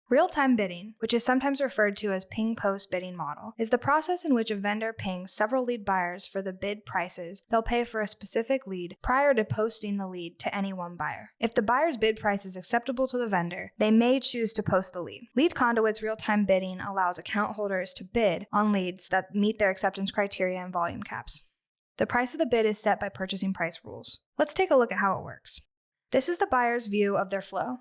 Real-time bidding, which is sometimes referred to as ping-post bidding model, is the process in which a vendor pings several lead buyers for the bid prices they'll pay for a specific lead prior to posting the lead to any one buyer. If the buyer's bid price is acceptable to the vendor, they may choose to post the lead. LeadConduit's real-time bidding allows account holders to bid on leads that meet their acceptance criteria and volume caps. The price of the bid is set by purchasing price rules. Let's take a look at how it works. This is the buyer's view of their flow.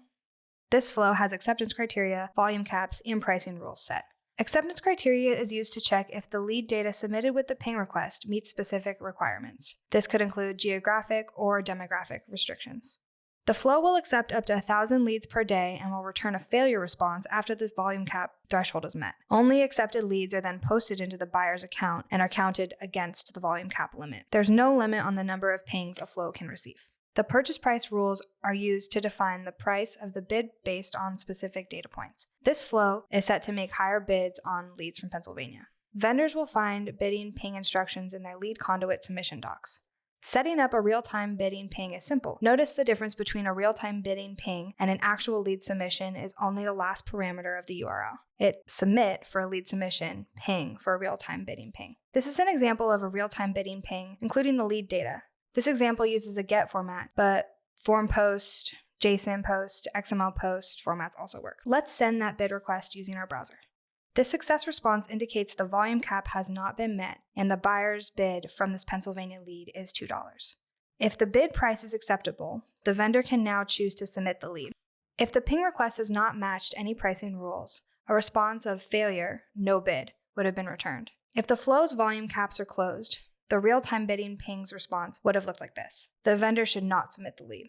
This flow has acceptance criteria, volume caps, and pricing rules set. Acceptance criteria is used to check if the lead data submitted with the ping request meets specific requirements. This could include geographic or demographic restrictions. The flow will accept up to 1,000 leads per day and will return a failure response after the volume cap threshold is met. Only accepted leads are then posted into the buyer's account and are counted against the volume cap limit. There's no limit on the number of pings a flow can receive. The purchase price rules are used to define the price of the bid based on specific data points. This flow is set to make higher bids on leads from Pennsylvania. Vendors will find bidding ping instructions in their LeadConduit submission docs. Setting up a real-time bidding ping is simple. Notice the difference between a real-time bidding ping and an actual lead submission is only the last parameter of the URL. It submit for a lead submission, ping for a real-time bidding ping. This is an example of a real-time bidding ping, including the lead data. This example uses a GET format, but form post, JSON post, XML post formats also work. Let's send that bid request using our browser. This success response indicates the volume cap has not been met and the buyer's bid from this Pennsylvania lead is $2. If the bid price is acceptable, the vendor can now choose to submit the lead. If the ping request has not matched any pricing rules, a response of failure, no bid, would have been returned. If the flow's volume caps are closed, the real-time bidding ping's response would have looked like this. The vendor should not submit the lead.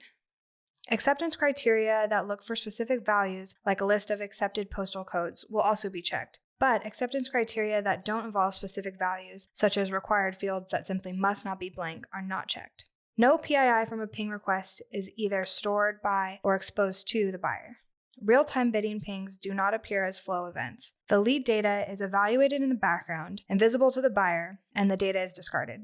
Acceptance criteria that look for specific values, like a list of accepted postal codes, will also be checked. But acceptance criteria that don't involve specific values, such as required fields that simply must not be blank, are not checked. No PII from a ping request is either stored by or exposed to the buyer. Real-time bidding pings do not appear as flow events. The lead data is evaluated in the background and visible to the buyer, and the data is discarded.